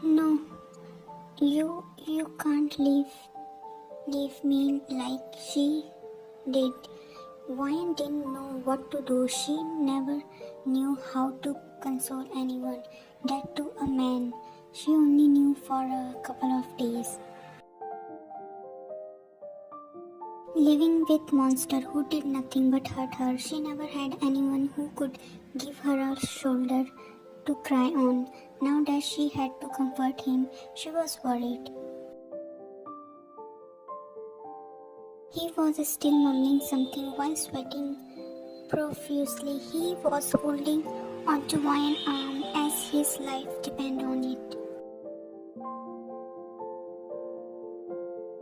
No, you can't leave me like she did. Wyan didn't know what to do. She never knew how to console anyone, that to a man. She only knew for a couple of days. Living with monster who did nothing but hurt her, she never had anyone who could give her a shoulder to cry on. Now that she had to comfort him, she was worried. He was still mumbling something while sweating profusely. He was holding onto one arm as his life depended on it.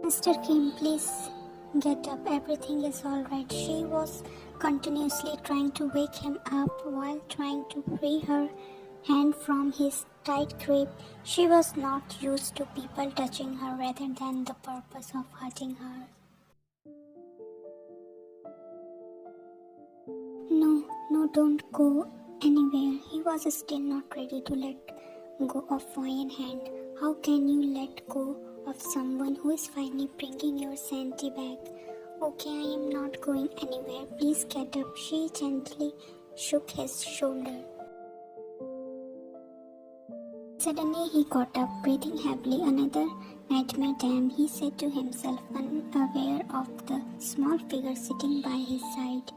Mr. Kim, please get up. Everything is alright. She was continuously trying to wake him up while trying to free her hand from his tight grip. She was not used to people touching her rather than the purpose of hurting her. No, don't go anywhere. He was still not ready to let go of Ryan's hand. How can you let go of someone who is finally bringing your sanity back? Okay, I am not going anywhere. Please get up. She gently shook his shoulder. Suddenly he got up, breathing heavily. Another nightmare, damn, he said to himself, unaware of the small figure sitting by his side.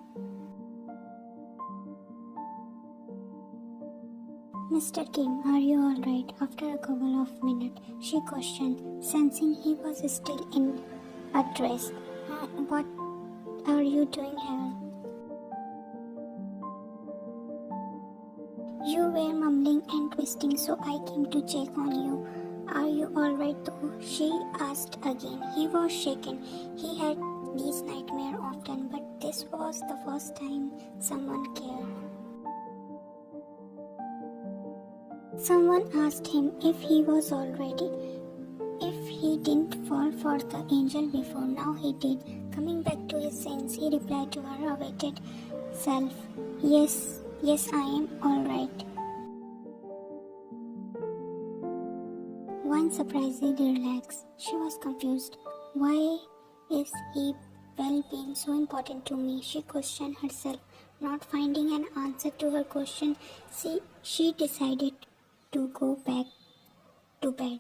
Mr. Kim, are you alright? After a couple of minutes, she questioned, sensing he was still in a dress. What are you doing here? You were mumbling and twisting, so I came to check on you. Are you alright though? She asked again. He was shaken. He had these nightmares often, but this was the first time someone cared. Someone asked him if he was already, if he didn't fall for the angel before. Now he did. Coming back to his sense, he replied to her awaited self, Yes, I am alright. One surprisingly relaxed. She was confused. Why is he well-being so important to me? She questioned herself, not finding an answer to her question. She decided to go back to bed.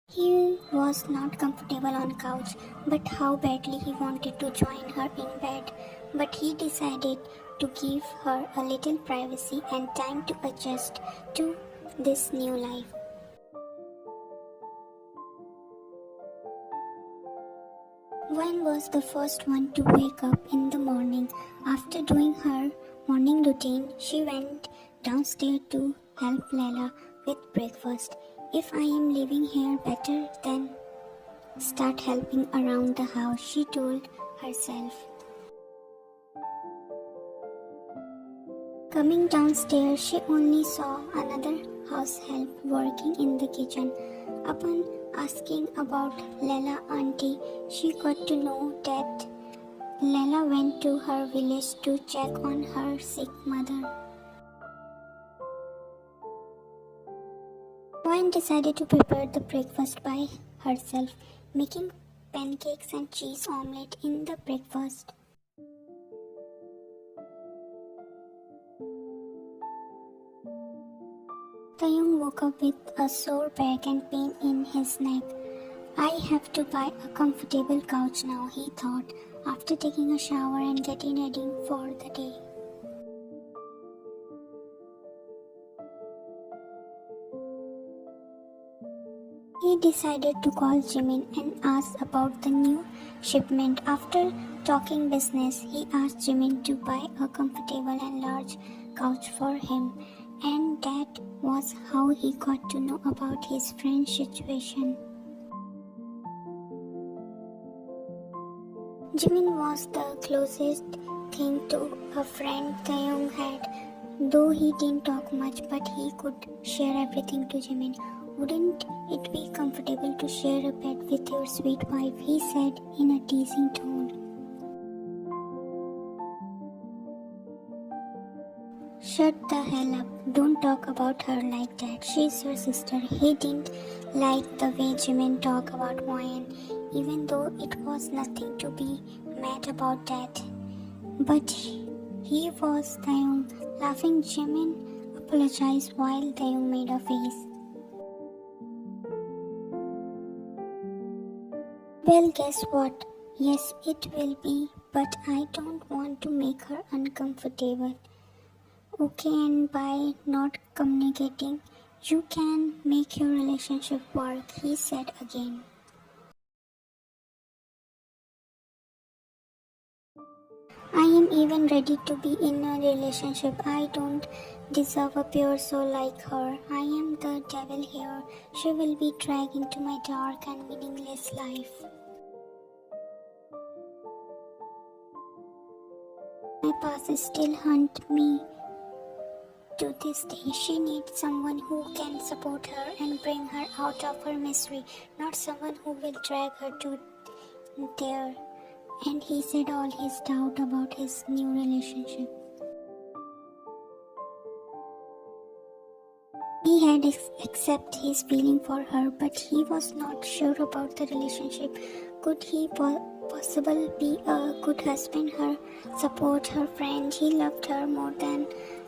He was not comfortable on couch, but how badly he wanted to join her in bed. But he decided to give her a little privacy and time to adjust to this new life. Wen was the first one to wake up in the morning. After doing her morning routine, she went downstairs to help Layla with breakfast. If I am living here better than start helping around the house, she told herself. Coming downstairs, she only saw another house help working in the kitchen. Upon asking about Layla auntie, she got to know that Layla went to her village to check on her sick mother. Wen decided to prepare the breakfast by herself, making pancakes and cheese omelette in the breakfast. Taehyung woke up with a sore back and pain in his neck. I have to buy a comfortable couch now, he thought, after taking a shower and getting ready for the day. He decided to call Jimin and ask about the new shipment. After talking business, he asked Jimin to buy a comfortable and large couch for him, and that was how he got to know about his friend's situation. Jimin was the closest thing to a friend Taehyung had, though he didn't talk much, but he could share everything to Jimin. Wouldn't it be comfortable to share a bed with your sweet wife? He said in a teasing tone. Shut the hell up. Don't talk about her like that. She's your sister. He didn't like the way Jimin talked about Moyen, even though it was nothing to be mad about that. But he was Taehyung. Laughing, Jimin apologized while Taehyung made a face. Well, guess what? Yes, it will be, but I don't want to make her uncomfortable. Okay, and by not communicating, you can make your relationship work, he said again. I am even ready to be in a relationship. I don't deserve a pure soul like her. I am the devil here. She will be dragged into my dark and meaningless life. My past still haunt me to this day. She needs someone who can support her and bring her out of her misery, not someone who will drag her to there. And he said all his doubt about his new relationship. He had accepted his feeling for her, but he was not sure about the relationship. Could he possibly be a good husband, her support, her friend? He loved her more than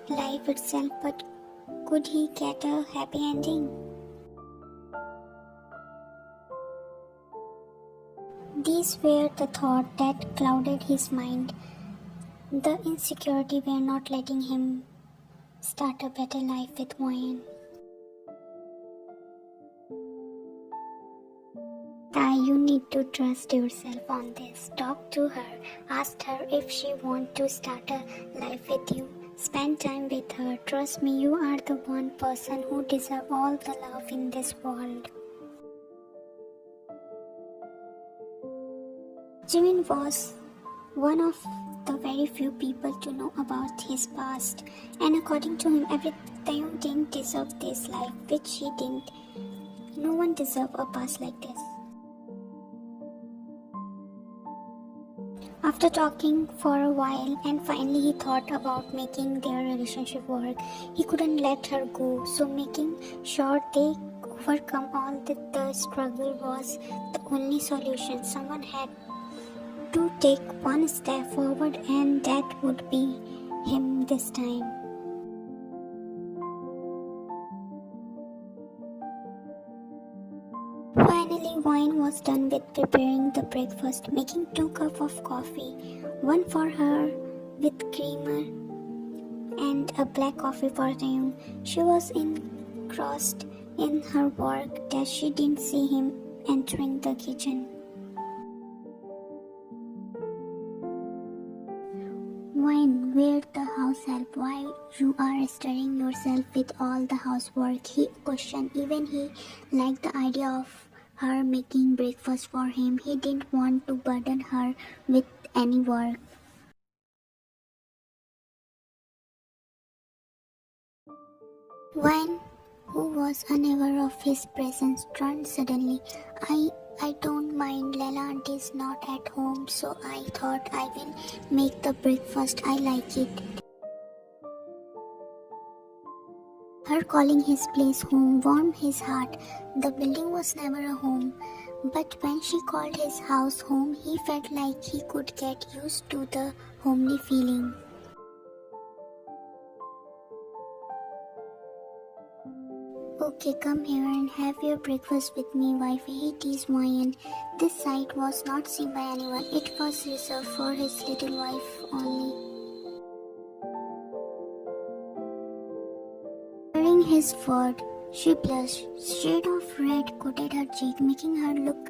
life itself, but could he get a happy ending? These were the thoughts that clouded his mind. The insecurity were not letting him start a better life with Moyen. Tai, you need to trust yourself on this. Talk to her. Ask her if she wants to start a life with you. Spend time with her. Trust me, you are the one person who deserves all the love in this world. Jimin was one of the very few people to know about his past, and according to him, everything didn't deserve this life, which he didn't. No one deserves a past like this. After talking for a while and finally he thought about making their relationship work. He couldn't let her go, so making sure they overcome all the struggle was the only solution. Someone had to take one step forward, and that would be him this time. Finally, wine was done with preparing the breakfast, making 2 cups of coffee, one for her with creamer and a black coffee for Taehyung. She was engrossed in her work that she didn't see him entering the kitchen. Wine, where's the house help? Why you are stirring yourself with all the housework? He questioned. Even he liked the idea of her making breakfast for him. He didn't want to burden her with any work. Wine, who was unaware of his presence, turned suddenly. I don't mind. Lela auntie is not at home, so I thought I will make the breakfast. I like it. Her calling his place home warmed his heart. The building was never a home, but when she called his house home, he felt like he could get used to the homely feeling. Okay, come here and have your breakfast with me, wifey. He teased Moyen. This sight was not seen by anyone. It was reserved for his little wife only. Hearing his word, she blushed. Shade of red coated her cheek, making her look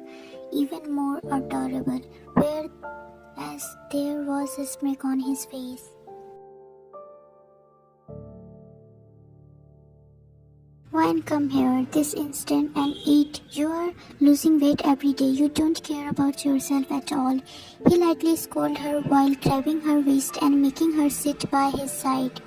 even more adorable, whereas there was a smirk on his face. Wine, come here this instant and eat. You are losing weight every day. You don't care about yourself at all. He lightly scolded her while grabbing her waist and making her sit by his side.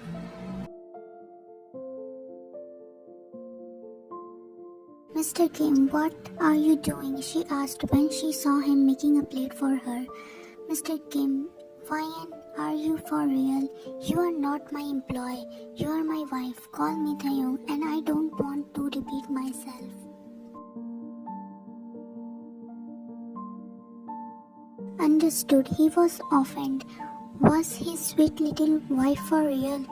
Mr. Kim, what are you doing? She asked when she saw him making a plate for her. Mr. Kim, Wine Are you for real? You are not my employee. You are my wife. Call me Taehyung, and I don't want to repeat myself. Understood. He was offended. Was his sweet little wife for real?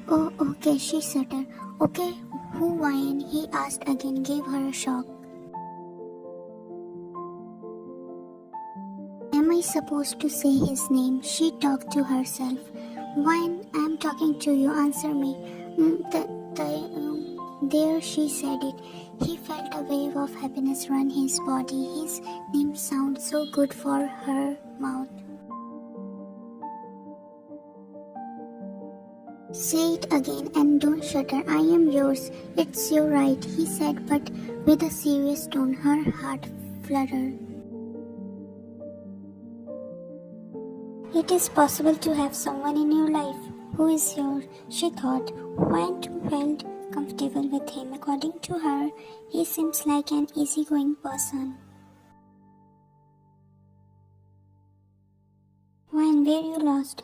Oh, okay, she stuttered. Okay, who wine? He asked again, gave her a shock. Am I supposed to say his name? She talked to herself. Wine, I'm talking to you, answer me. There she said it. He felt a wave of happiness run his body. His name sounded so good for her mouth. Say it again and don't shudder. I am yours. It's your right, he said, but with a serious tone. Her heart fluttered. It is possible to have someone in your life who is yours, she thought. Wine too felt comfortable with him. According to her, he seems like an easygoing person. Wine, were you lost?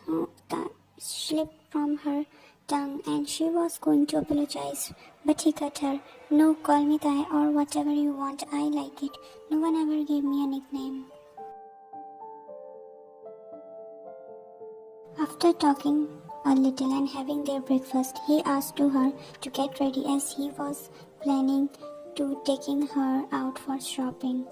That slipped from her tongue and she was going to apologize, but he cut her. No, call me Thai or whatever you want. I like it. No one ever gave me a nickname. After talking a little and having their breakfast, he asked her to get ready as he was planning to taking her out for shopping.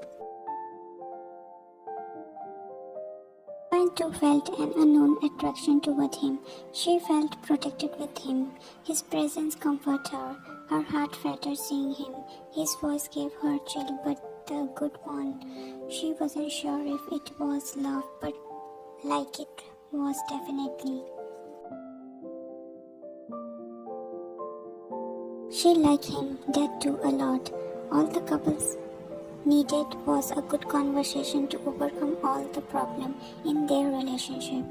Wine too felt an unknown attraction toward him. She felt protected with him. His presence comforted her. Her heart fluttered seeing him. His voice gave her chill, but the good one. She wasn't sure if it was love, but like it was definitely. She liked him, that too, a lot. All the couples needed was a good conversation to overcome all the problem in their relationship.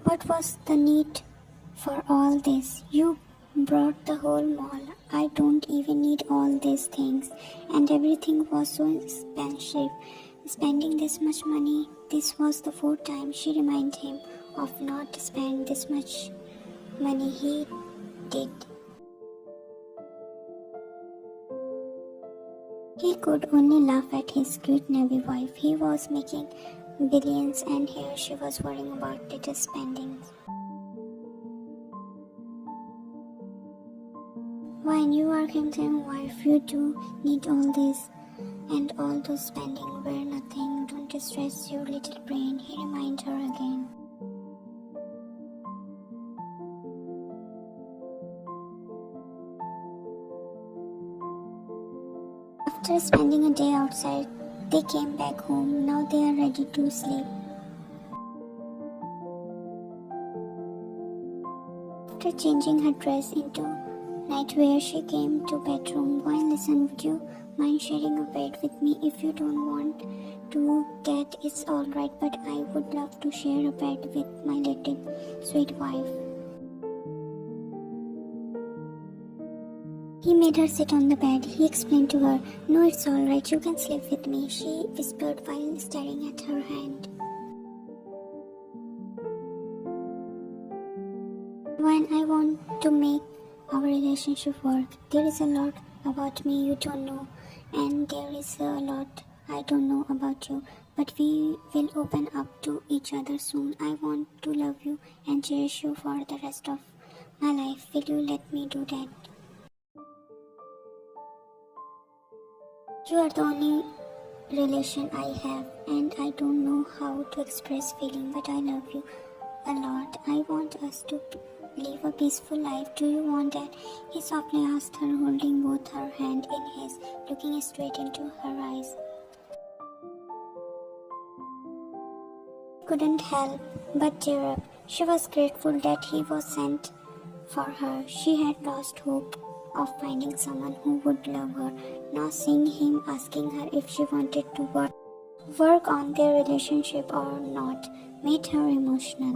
What was the need for all this? You brought the whole mall. I don't even need all these things. And everything was so expensive. Spending this much money, this was the fourth time she reminded him of not to spend this much money. He did. He could only laugh at his cute navy wife. He was making billions and here she was worrying about little spendings. When you are Kim's wife, you do need all this. And all those spending were nothing. Don't stress your little brain, he reminded her again. After spending a day outside, they came back home. Now they are ready to sleep. After changing her dress into nightwear, she came to bedroom. Wine, listen, would you mind sharing a bed with me? If you don't want to, that it's alright, but I would love to share a bed with my little sweet wife. He made her sit on the bed. He explained to her, no, it's alright, you can sleep with me, she whispered while staring at her hand. When I want to make our relationship work, there is a lot about me you don't know, and there is a lot I don't know about you, but we will open up to each other soon. I want to love you and cherish you for the rest of my life. Will you let me do that? You are the only relation I have, and I don't know how to express feeling, but I love you a lot. I want us to live a peaceful life. Do you want that? He softly asked her, holding both her hands in his, looking straight into her eyes. He couldn't help but tear up. She was grateful that he was sent for her. She had lost hope of finding someone who would love her. Now seeing him asking her if she wanted to work on their relationship or not made her emotional.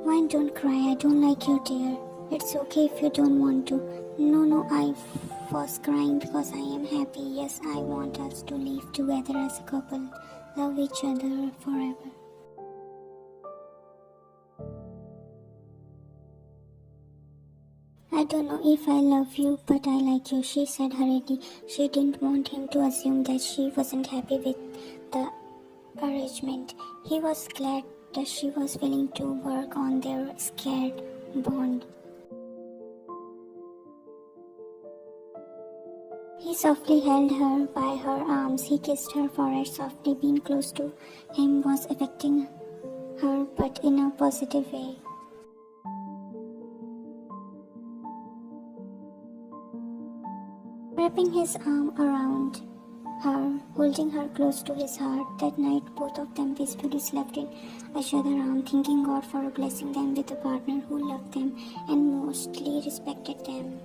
Why don't cry, I don't like your tear. It's okay if you don't want to. No, I was crying because I am happy. Yes, I want us to live together as a couple, love each other forever. I don't know if I love you, but I like you, she said hurriedly. She didn't want him to assume that she wasn't happy with the arrangement. He was glad that she was willing to work on their scared bond. He softly held her by her arms. He kissed her forehead softly. Being close to him was affecting her, but in a positive way. Wrapping his arm around her, holding her close to his heart, that night both of them peacefully slept in each other's arms, thanking God for blessing them with a partner who loved them and mostly respected them.